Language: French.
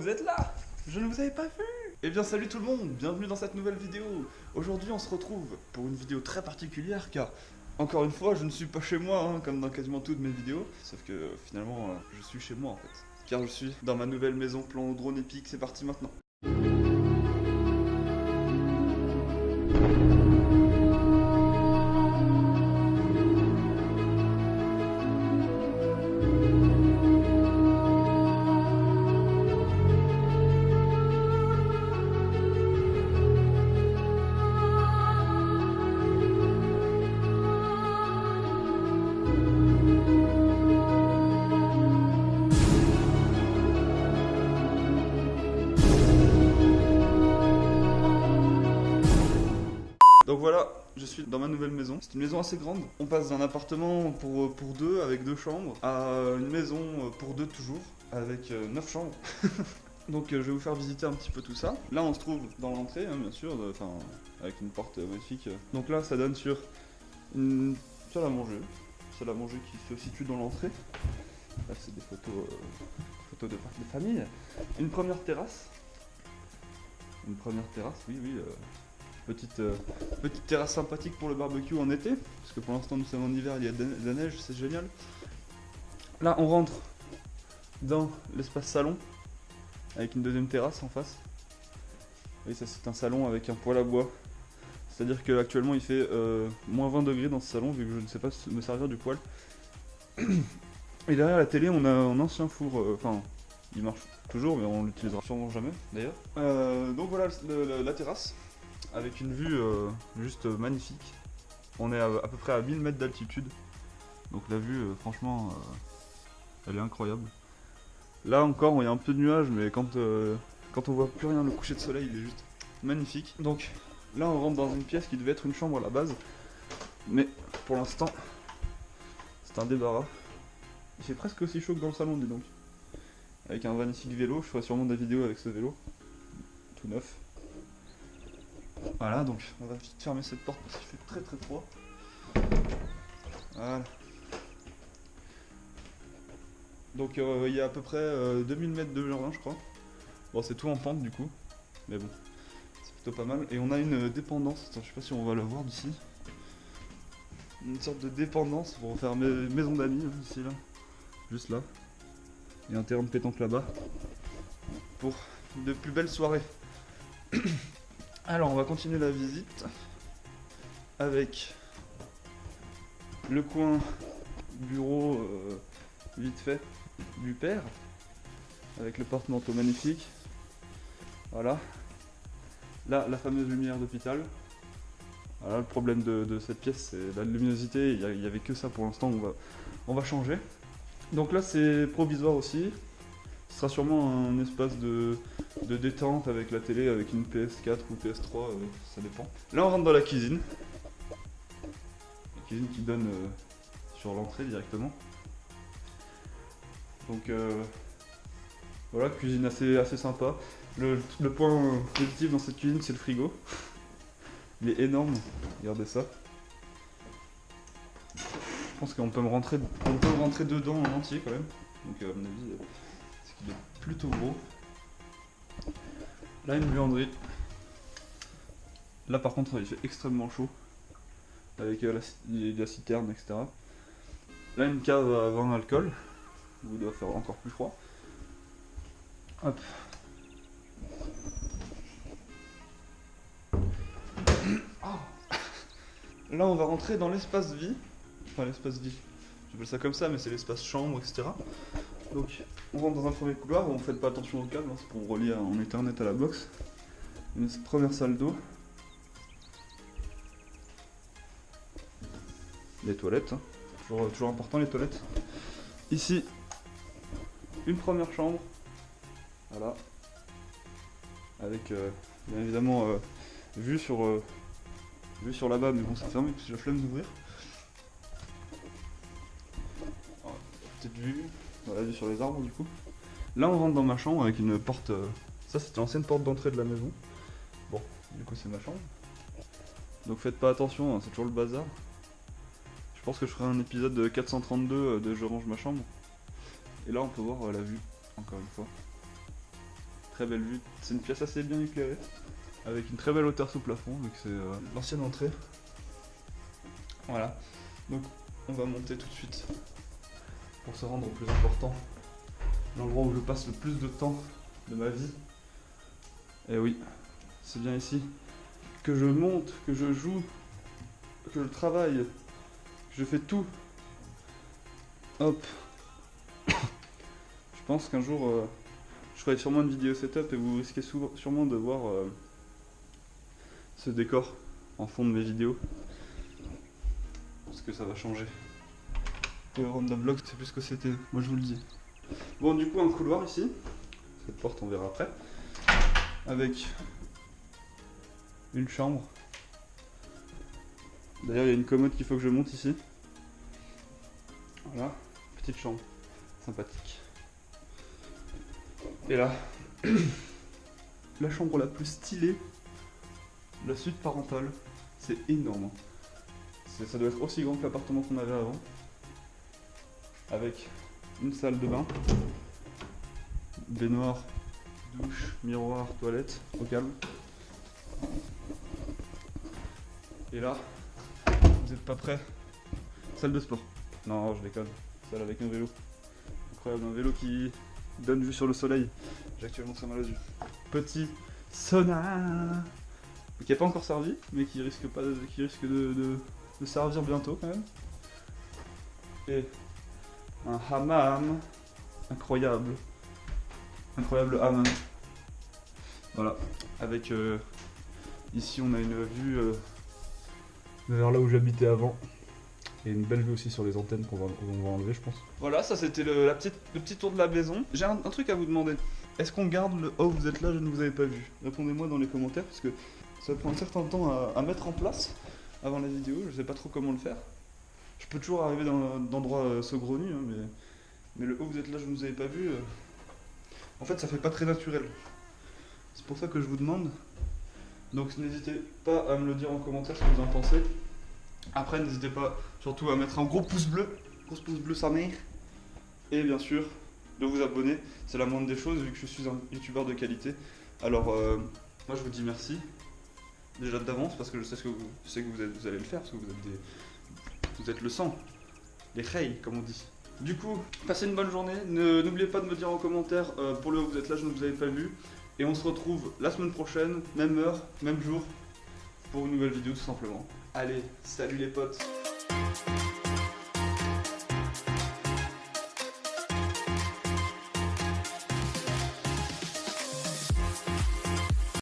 vous êtes là! Je ne vous avais pas vu! Eh bien salut tout le monde, bienvenue dans cette nouvelle vidéo. Aujourd'hui on se retrouve pour une vidéo très particulière car, encore une fois, je ne suis pas chez moi, hein, comme dans quasiment toutes mes vidéos. Sauf que finalement, je suis chez moi en fait. Car je suis dans ma nouvelle maison plan au drone épique, c'est parti maintenant. Donc voilà, je suis dans ma nouvelle maison. C'est une maison assez grande. On passe d'un appartement pour deux avec 2 chambres à une maison pour 2 toujours avec 9 chambres. Donc je vais vous faire visiter un petit peu tout ça. Là on se trouve dans l'entrée, hein, bien sûr, avec une porte magnifique. Donc là ça donne sur une salle à manger. Salle à manger qui se situe dans l'entrée. Là c'est des photos de famille. Une première terrasse. Une première terrasse, oui. Petite terrasse sympathique pour le barbecue en été, parce que pour l'instant nous sommes en hiver, il y a de la neige, c'est génial. Là on rentre dans l'espace salon, avec une deuxième terrasse en face. Oui, ça c'est un salon avec un poêle à bois. C'est-à-dire qu'actuellement il fait moins 20 degrés dans ce salon, vu que je ne sais pas me servir du poêle. Et derrière la télé on a un ancien four, enfin il marche toujours mais on l'utilisera sûrement jamais d'ailleurs. Donc voilà la terrasse. Avec une vue juste magnifique. On est à peu près à 1000 mètres d'altitude. Donc la vue, franchement, elle est incroyable. Là encore, il y a un peu de nuages, mais quand on voit plus rien, le coucher de soleil, il est juste magnifique. Donc là, on rentre dans une pièce qui devait être une chambre à la base. Mais pour l'instant, c'est un débarras. Il fait presque aussi chaud que dans le salon, dis donc. Avec un magnifique vélo, je ferai sûrement des vidéos avec ce vélo. Tout neuf. Voilà, donc on va vite fermer cette porte parce qu'il fait très très froid. Voilà. Donc il y a à peu près 2000 mètres de jardin, je crois. Bon, c'est tout en pente du coup, mais bon, c'est plutôt pas mal. Et on a une dépendance, attends, je sais pas si on va le voir d'ici. Une sorte de dépendance pour faire maison d'amis, ici là, juste là. Et un terrain de pétanque là-bas pour de plus belles soirées. Alors on va continuer la visite avec le coin bureau vite fait du père avec le porte-manteau magnifique. Voilà. Là la fameuse lumière d'hôpital. Voilà, le problème de cette pièce c'est la luminosité, il n'y avait que ça pour l'instant, on va changer. Donc là c'est provisoire aussi. Ce sera sûrement un espace de détente avec la télé, avec une PS4 ou PS3, ça dépend. Là on rentre dans la cuisine. La cuisine qui donne sur l'entrée directement. Donc voilà, cuisine assez sympa. Le point positif dans cette cuisine c'est le frigo. Il est énorme, regardez ça. Je pense qu'on peut rentrer dedans en entier quand même. Donc à mon avis... il est plutôt gros. Là une buanderie. Là par contre il fait extrêmement chaud. Avec la citerne, etc. Là une cave à vin alcool. Où il doit faire encore plus froid. Hop. Là on va rentrer dans l'espace vie. Enfin l'espace vie. J'appelle ça comme ça mais c'est l'espace chambre, etc. Donc on rentre dans un premier couloir où on ne fait pas attention au câble, hein, c'est pour relier en Ethernet à la box. Une première salle d'eau. Les toilettes, hein. Toujours important les toilettes. Ici, une première chambre. Voilà. Avec bien évidemment vue sur là-bas, mais bon c'est fermé parce que j'ai la flemme d'ouvrir. Petite vue. Voilà, vue sur les arbres du coup. Là on rentre dans ma chambre avec une porte... Ça c'était l'ancienne porte d'entrée de la maison. Bon, du coup c'est ma chambre. Donc faites pas attention, hein, c'est toujours le bazar. Je pense que je ferai un épisode de 432 de Je range ma chambre. Et là on peut voir la vue, encore une fois. très belle vue. C'est une pièce assez bien éclairée, avec une très belle hauteur sous plafond, vu que c'est l'ancienne entrée. Voilà, donc on va monter tout de suite pour se rendre au plus important, l'endroit où je passe le plus de temps de ma vie. Et oui, c'est bien ici que je monte, que je joue, que je travaille, que je fais tout. Hop. Je pense qu'un jour, je ferai sûrement une vidéo setup et vous risquez sûrement de voir ce décor en fond de mes vidéos. Parce que ça va changer. Le random vlog, c'est plus ce que c'était, moi je vous le dis. Bon, du coup, un couloir ici. Cette porte, on verra après. Avec une chambre. D'ailleurs, il y a une commode qu'il faut que je monte ici. Voilà, petite chambre, sympathique. Et là, la chambre la plus stylée, la suite parentale. C'est énorme. Ça doit être aussi grand que l'appartement qu'on avait avant. Avec une salle de bain, baignoire, douche, miroir, toilette, au calme. Et là, vous êtes pas prêts? Salle de sport. Non, je déconne. Salle avec un vélo. Incroyable, un vélo qui donne vue sur le soleil. J'ai actuellement très mal aux yeux. Petit sauna qui n'est pas encore servi, mais qui risque de servir bientôt quand même. Et un hammam. Incroyable. Incroyable hammam. Voilà. Avec ici on a une vue vers là où j'habitais avant. Et une belle vue aussi sur les antennes qu'on va enlever, je pense. Voilà, ça c'était le petit tour de la maison. J'ai un truc à vous demander. Est-ce qu'on garde le « Oh, vous êtes là, je ne vous avais pas vu » Répondez-moi dans les commentaires, parce que ça prend un certain temps à mettre en place avant la vidéo. Je sais pas trop comment le faire. Je peux toujours arriver dans d'endroits saugrenus, hein, mais le « Oh, vous êtes là, je ne vous avais pas vu », en fait, ça fait pas très naturel. C'est pour ça que je vous demande. Donc n'hésitez pas à me le dire en commentaire ce que vous en pensez. Après, n'hésitez pas surtout à mettre un gros pouce bleu sa mère. Et bien sûr, de vous abonner. C'est la moindre des choses vu que je suis un youtubeur de qualité. Alors, moi je vous dis merci. Déjà d'avance parce que je sais que vous allez le faire parce que vous êtes le sang. Les reilles, comme on dit. Du coup, passez une bonne journée. N'oubliez pas de me dire en commentaire pour le vous êtes là, je ne vous avais pas vu. Et on se retrouve la semaine prochaine, même heure, même jour, pour une nouvelle vidéo tout simplement. Allez, salut les potes!